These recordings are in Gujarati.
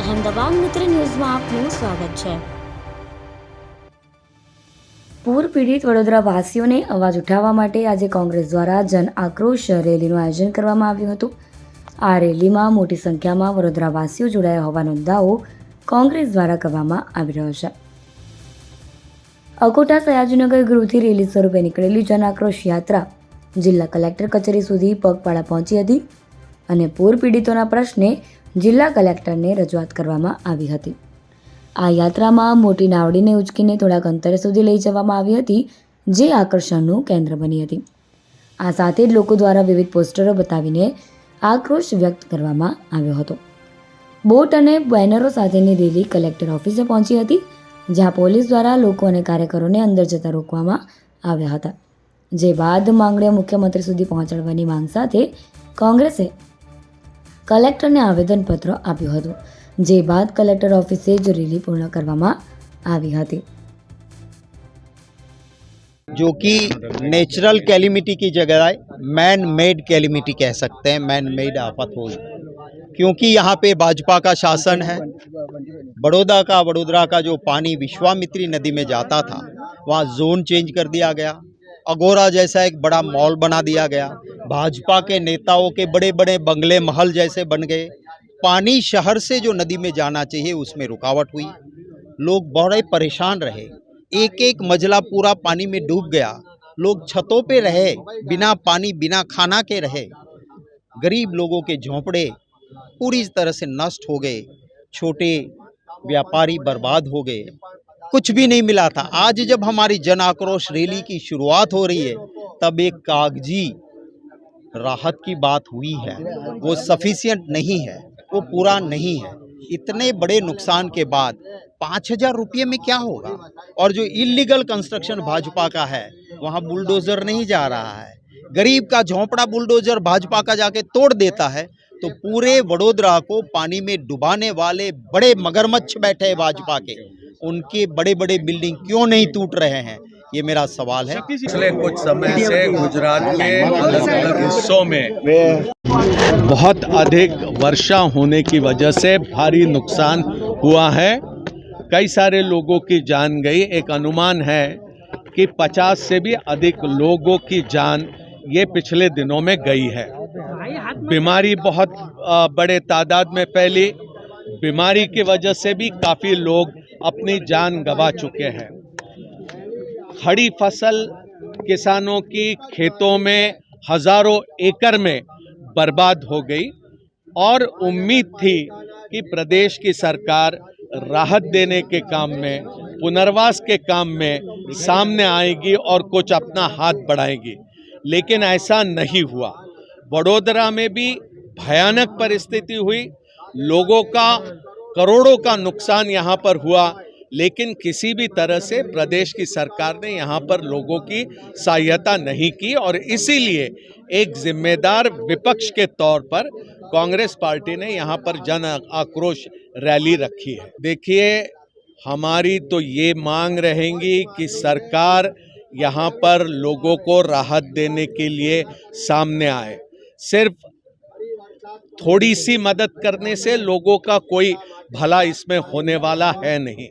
અહેમદાબાદ મિત્ર ન્યૂઝમાં આપનું સ્વાગત છે। પૂર પીડિત વડોદરા વાસીઓને અવાજ ઉઠાવવા માટે આજે કોંગ્રેસ દ્વારા જન આક્રોશ રેલીનું આયોજન કરવામાં આવ્યું હતું। આ રેલીમાં મોટી સંખ્યામાં વડોદરા વાસીઓ જોડાયા હોવાનો દાવો કોંગ્રેસ દ્વારા કરવામાં આવી રહ્યો છે। અકોટા સયાજીનગર ગૃહથી રેલી સ્વરૂપે નીકળેલી જન આક્રોશ યાત્રા જિલ્લા કલેક્ટર કચેરી સુધી પગપાળા પહોંચી હતી અને પૂર પીડિતોના પ્રશ્ને જિલ્લા કલેક્ટરને રજૂઆત કરવામાં આવી હતી। આ યાત્રામાં મોટી નાવડીને ઉચકીને થોડાક અંતર સુધી લઈ જવામાં આવી હતી, જે આકર્ષણનું કેન્દ્ર બની હતી। આ સાથે જ લોકો દ્વારા વિવિધ પોસ્ટરો બતાવીને આક્રોશ વ્યક્ત કરવામાં આવ્યો હતો। બોટ અને બેનરો સાથેની રેલી કલેક્ટર ઓફિસે પહોંચી હતી, જ્યાં પોલીસ દ્વારા લોકો અને કાર્યકરોને અંદર જતા રોકવામાં આવ્યા હતા। જે બાદ માંગણીઓ મુખ્યમંત્રી સુધી પહોંચાડવાની માંગ સાથે કોંગ્રેસે કલેક્ટરને આવેદનપત્ર આપ્યું હતું, જે બાદ કલેક્ટર ઓફિસે જ રેલી પૂર્ણ કરવામાં આવી હતી। जो कि नेचुरल कैलिमिटी की जगह मैन मेड कैलिमिटी कह सकते हैं, मैन मेड आफत हो, क्योंकि यहाँ पे भाजपा का शासन है। वडोदरा का जो पानी विश्वामित्री नदी में जाता था, वहाँ जोन चेंज कर दिया गया। अगोरा जैसा एक बड़ा मॉल बना दिया गया। भाजपा के नेताओं के बड़े बड़े बंगले महल जैसे बन गए। पानी शहर से जो नदी में जाना चाहिए उसमें रुकावट हुई। लोग बड़े परेशान रहे। एक एक मंजिला पूरा पानी में डूब गया। लोग छतों पे रहे, बिना पानी बिना खाना के रहे। गरीब लोगों के झोंपड़े पूरी तरह से नष्ट हो गए। छोटे व्यापारी बर्बाद हो गए। कुछ भी नहीं मिला था। आज जब हमारी जन आक्रोश रैली की शुरुआत हो रही है, तब एक कागजी राहत की बात हुई है। वो सफिशिएंट नहीं है, वो पूरा नहीं है। इतने बड़े नुकसान के बाद 5,000 रुपये में क्या होगा? और जो इलीगल कंस्ट्रक्शन भाजपा का है, वहाँ बुलडोजर नहीं जा रहा है। गरीब का झोंपड़ा बुलडोजर भाजपा का जाके तोड़ देता है, तो पूरे वडोदरा को पानी में डुबाने वाले बड़े मगरमच्छ बैठे हैं भाजपा के, उनके बड़े बड़े बिल्डिंग क्यों नहीं टूट रहे हैं, ये मेरा सवाल है। पिछले कुछ समय से गुजरात के अलग अलग हिस्सों में बहुत अधिक वर्षा होने की वजह से भारी नुकसान हुआ है। कई सारे लोगों की जान गई। एक अनुमान है कि 50 से भी अधिक लोगों की जान ये पिछले दिनों में गई है। बीमारी बहुत बड़े तादाद में फैली। बीमारी की वजह से भी काफ़ी लोग अपनी जान गंवा चुके हैं। खड़ी फसल किसानों की खेतों में हजारों एकड़ में बर्बाद हो गई और उम्मीद थी कि प्रदेश की सरकार राहत देने के काम में, पुनर्वास के काम में सामने आएगी और कुछ अपना हाथ बढ़ाएगी, लेकिन ऐसा नहीं हुआ। वडोदरा में भी भयानक परिस्थिति हुई। लोगों का करोड़ों का नुकसान यहाँ पर हुआ, लेकिन किसी भी तरह से प्रदेश की सरकार ने यहाँ पर लोगों की सहायता नहीं की और इसीलिए एक जिम्मेदार विपक्ष के तौर पर कांग्रेस पार्टी ने यहाँ पर जन आक्रोश रैली रखी है। देखिए, हमारी तो ये मांग रहेगी कि सरकार यहाँ पर लोगों को राहत देने के लिए सामने आए। सिर्फ थोड़ी सी मदद करने से लोगों का कोई भला इसमें होने वाला है नहीं।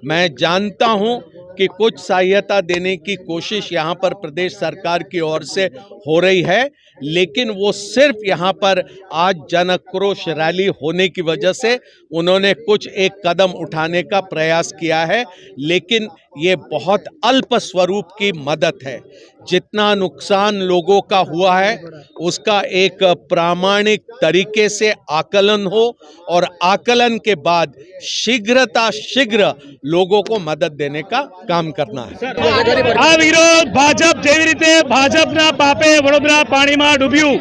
मैं जानता हूं कि कुछ सहायता देने की कोशिश यहां पर प्रदेश सरकार की ओर से हो रही है, लेकिन वो सिर्फ यहां पर आज जन आक्रोश रैली होने की वजह से उन्होंने कुछ एक कदम उठाने का प्रयास किया है, लेकिन ये बहुत अल्प स्वरूप की मदद है। जितना नुकसान लोगों का हुआ है उसका एक प्रामाणिक तरीके से आकलन हो और आकलन के बाद शीघ्र लोगों को मदद देने का काम करना है। आ विरोध भाजप जेवी रीते भाजपना पापे वडोदरा पाणीमां डूब्યું।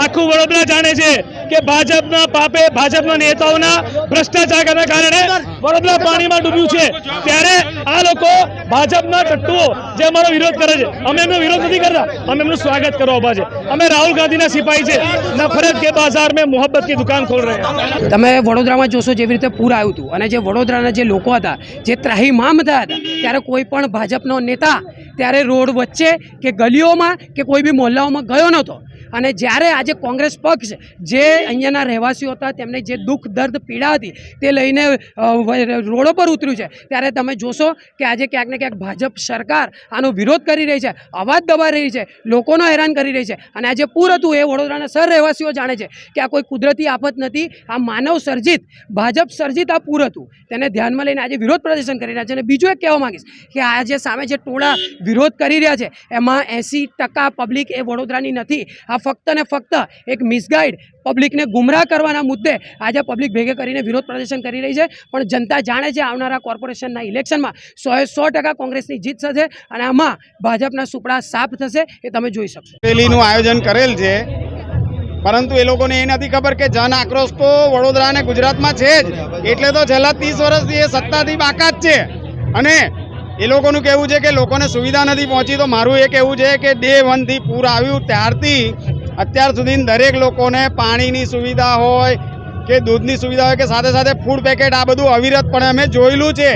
આખું વડોદરા જાણે છે કે ભાજપના પાપે ભાજપના નેતાઓના ભ્રષ્ટાચારના કારણે વડોદરા પાણીમાં ડૂબ્યું છે। ત્યારે આ લોકો ભાજપના ટટ્ટુઓ જે અમારો વિરોધ કરે છે, અમે એમનો વિરોધ નથી કરતા, અમે એમનું સ્વાગત કરવા ઉભા છે। અમે રાહુલ ગાંધીના સિપાહી છે। નફરત કે બાજાર में मोहब्बत की दुकान खोल रहे हैं। તમે વડોદરામાં જોશો જેવી રીતે પૂર આવ્યું હતું અને જે વડોદરાના જે લોકો હતા જે ત્રાહિમામ હતા ત્યારે કોઈ પણ ભાજપનો નેતા ત્યારે રોડ વચ્ચે કે ગલીઓમાં કે કોઈ બી મોહલ્લાઓમાં ગયો નહોતો। અને જ્યારે આજે કોંગ્રેસ પક્ષ જે અહીંયાના રહેવાસીઓ હતા તેમને જે દુઃખ દર્દ પીડા હતી તે લઈને રોડો પર ઉતર્યું છે, ત્યારે તમે જોશો કે આજે ક્યાંક ને ક્યાંક ભાજપ સરકાર આનો વિરોધ કરી રહી છે, અવાજ દબાઈ રહી છે, લોકોનો હેરાન કરી રહી છે. અને આજે પૂર હતું એ વડોદરાના સર રહેવાસીઓ જાણે છે કે આ કોઈ કુદરતી આફત નથી, આ માનવ સર્જિત ભાજપ સર્જિત આ પૂર હતું. તેને ધ્યાનમાં લઈને આજે વિરોધ પ્રદર્શન કરી રહ્યા છે. અને બીજું એક કહેવા માંગીશ કે આજે સામે જે ટોળા વિરોધ કરી રહ્યા છે એમાં 80% પબ્લિક એ વડોદરાની નથી. આ ફક્ત ને ફક્ત એક મિસગાઈડ પબ્લિકને ગુમરાહ કરવાના મુદ્દે આજે પબ્લિક ભેગે કરીને વિરોધ પ્રદર્શન કરી રહી છે. પણ જનતા જાણે છે આવનારા કોર્પોરેશનના ઇલેક્શનમાં 100% કોંગ્રેસની જીત થશે અને આમાં ભાજપના સુપડા સાફ થશે, એ તમે જોઈ શકશો. રેલીનું આયોજન કરેલ છે, પરંતુ એ લોકોને એ નથી ખબર કે જન આક્રોશ તો વડોદરા અને ગુજરાતમાં છે જ, એટલે તો છેલ્લા 30 વર્ષથી એ સત્તાથી બાકાત છે. અને એ લોકોનું કહેવું છે કે લોકોને સુવિધા નથી પહોંચી. તો મારું એ કહેવું છે કે ડે 1 થી પૂર આવ્યું ત્યારથી અત્યાર સુધી દરેક લોકોને પાણીની સુવિધા હોય કે દૂધની સુવિધા હોય કે સાથે સાથે ફૂડ પેકેટ, આ બધું અવિરતપણે અમે જોયેલું છે.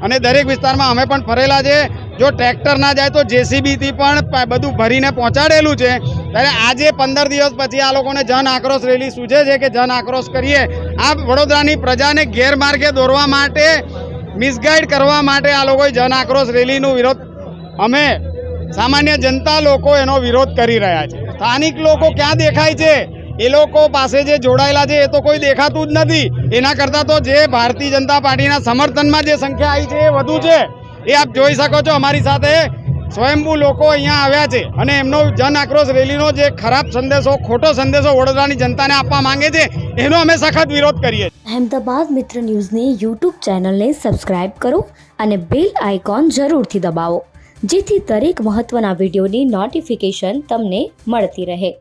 અને દરેક વિસ્તારમાં અમે પણ ફરેલા છે. જો ટ્રેક્ટર ના જાય તો જેસીબીથી પણ બધું ભરીને પહોંચાડેલું છે. ત્યારે આજે 15 દિવસ પછી આ લોકોને જન આક્રોશ રેલી સૂચે છે કે જન આક્રોશ કરીએ. આ વડોદરાની પ્રજાને ગેરમાર્ગે દોરવા માટે, મિસગાઈડ કરવા માટે આ લોકોએ જન આક્રોશ રેલીનો વિરોધ, અમે સામાન્ય જનતા લોકો એનો વિરોધ કરી રહ્યા છે. સ્થાનિક લોકો ક્યાં દેખાય છે? એ લોકો પાસે જે જોડાયેલા છે એ તો કોઈ દેખાતું જ નથી. એના કરતાં તો જે ભારતીય જનતા પાર્ટીના સમર્થનમાં જે સંખ્યા આવી છે એ વધુ છે. એ આપ જોઈ શકો છો. અમારી સાથે સ્વયંભૂ લોકો અહીંયા આવ્યા છે અને એમનો જન આક્રોશ રેલીનો જે ખરાબ સંદેશો, ખોટો સંદેશો વડોદરાની જનતાને આપવા માંગે છે એનો અમે સખત વિરોધ કરીએ. અહેમદાબાદ મિત્ર ન્યૂઝની યુટ્યુબ ચેનલને સબસ્ક્રાઇબ કરો અને બેલ આઇકોન જરૂરથી દબાવો, જેથી દરેક મહત્ત્વના વિડીયોની નોટિફિકેશન તમને મળતી રહે.